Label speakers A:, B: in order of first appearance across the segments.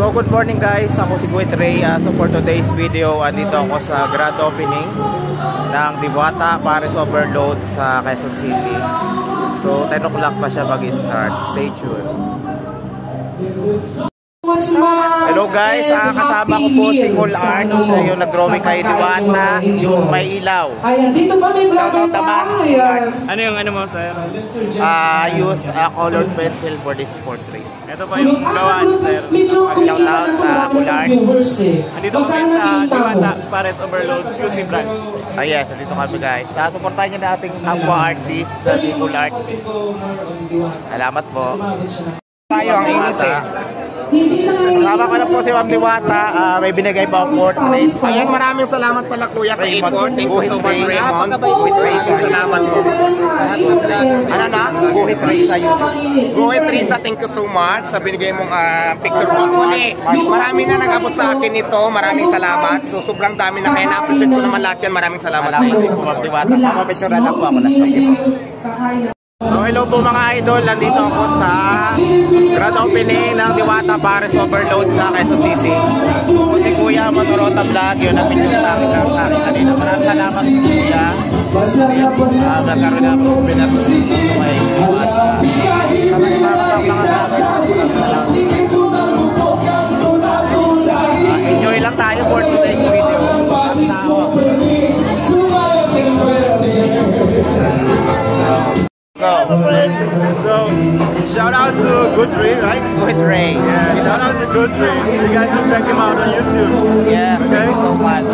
A: So good morning guys, ako si Kuwait Ray. So for today's video, andito ako sa grand opening ng Diwata Paris Overload sa Quezon City. So 10 o'clock pa siya mag-start. Stay tuned. Hello guys, kasama ko po si Cool Art, yung nag-drawing kay Diwata, yung may ilaw.
B: Ayan, dito pa may vlogger pa.
C: Ano yung ano mo sir?
A: Use a colored pencil for this portrait.
C: Ito pa yung gawa ni sir.
B: Magkano
C: Andito kami sa Diwata Paris Overload QC branch.
A: Yes, andito kami guys. Supportahan niyo na ating kapwa artist, si Cool Art. Salamat po. Tayo ang init eh. Kasama ko na po si Ma'am Diwata, may binigay pa ang portrait.
D: Ayan, maraming salamat pala kuya sa import. Thank you so much Raymond. Salamat po. Ano na?
A: Guhit Ray sa YouTube.
D: Go ahead Risa, thank you so much sa binigay mong picture po. Marami na nag-abot sa akin ito. Maraming salamat. So sobrang dami na kaya na-appreciate ko naman lahat yan. Maraming salamat sa inyo.
A: Ma'am Diwata. Mapapicture na lang po ako na sa iyo. So hello po mga idol, nandito ako sa grand opening ng Diwata Paris Overload sa Quezon City. Si Kuya Motorota Vlog, yun ang picture sa akin kanina. Maraming salamat si Kuya. Nagkaroon na ako pinag-ulit kay Diwata. Enjoy lang tayo for today's video.
C: So, shout out to Good Ray, right?
A: Good Ray.
C: Yeah, shout out to Good Ray. You guys can check him out on YouTube.
A: Yeah, thank you so much.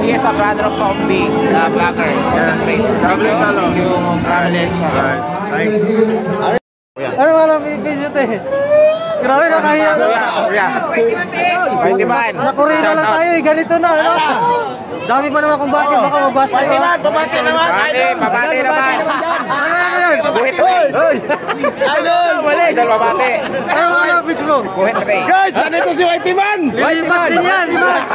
A: He is a brother of Zombie, vlogger. Yeah, great.
C: Traveling along.
A: Alright,
C: thanks.
B: Ano wala video tayo? Grabe na kaya.
A: Kuya man.
B: Nakurina lang tayo eh, ganito na. Dami pa naman kung bakit, baka mabas tayo.
D: Babati naman.
A: Babati naman. Guhit Ray.
D: Idol!
A: Idol, babati.
B: Ano mga video mo?
A: Guhit Ray.
D: Guys, ano ito si Whitey Man?
B: Limas din yan, limas.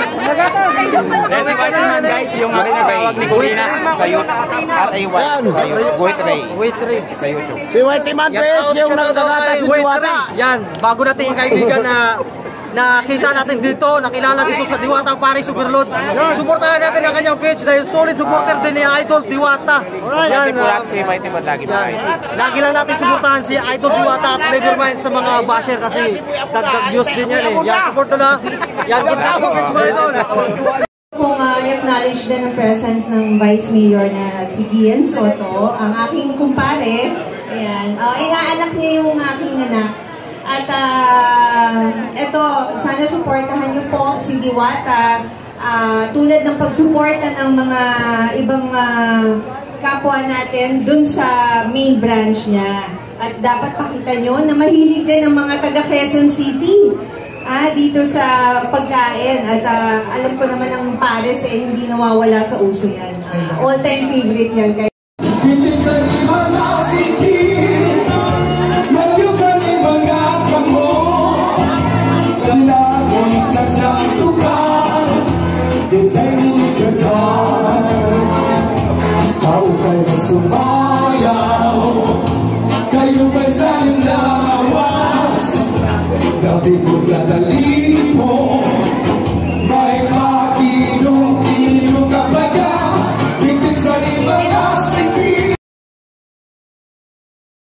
A: Si Whitey Man guys, yung aking nagawag ni Kurina sa YouTube. R-A-Y sa YouTube. Guhit Ray. Sa YouTube.
D: Si Whitey Man, guys, yung nagdagata si Diwata.
B: Yan, bago natin yung kaibigan na nakita natin dito, nakilala dito sa Diwata Paris Overload. Suportahan natin ang kanyang page dahil solid supporter din ni Idol Diwata.
A: Yan, si Whitey Man lagi ba?
B: Lagi lang natin suportahan si Idol Diwata at never mind sa mga basher kasi dagdag views din yan eh. Yan, support na. Yan, kita ko page mo Idol.
E: Kung i-acknowledge din ang presence ng Vice Mayor na si Gian Soto, ang aking kumpare. Ayan, inaanak niya yung aking anak. At eto, sana suportahan niyo po si Diwata tulad ng pagsuporta ng mga ibang kapwa natin dun sa main branch niya. At dapat pakita nyo na mahilig din ng mga taga Quezon City dito sa pagkain. At alam ko naman ang Paris hindi nawawala sa uso yan. All-time favorite yan.
F: Sumayaw, kayo ba'y sa limlawas? Gabi ko dadali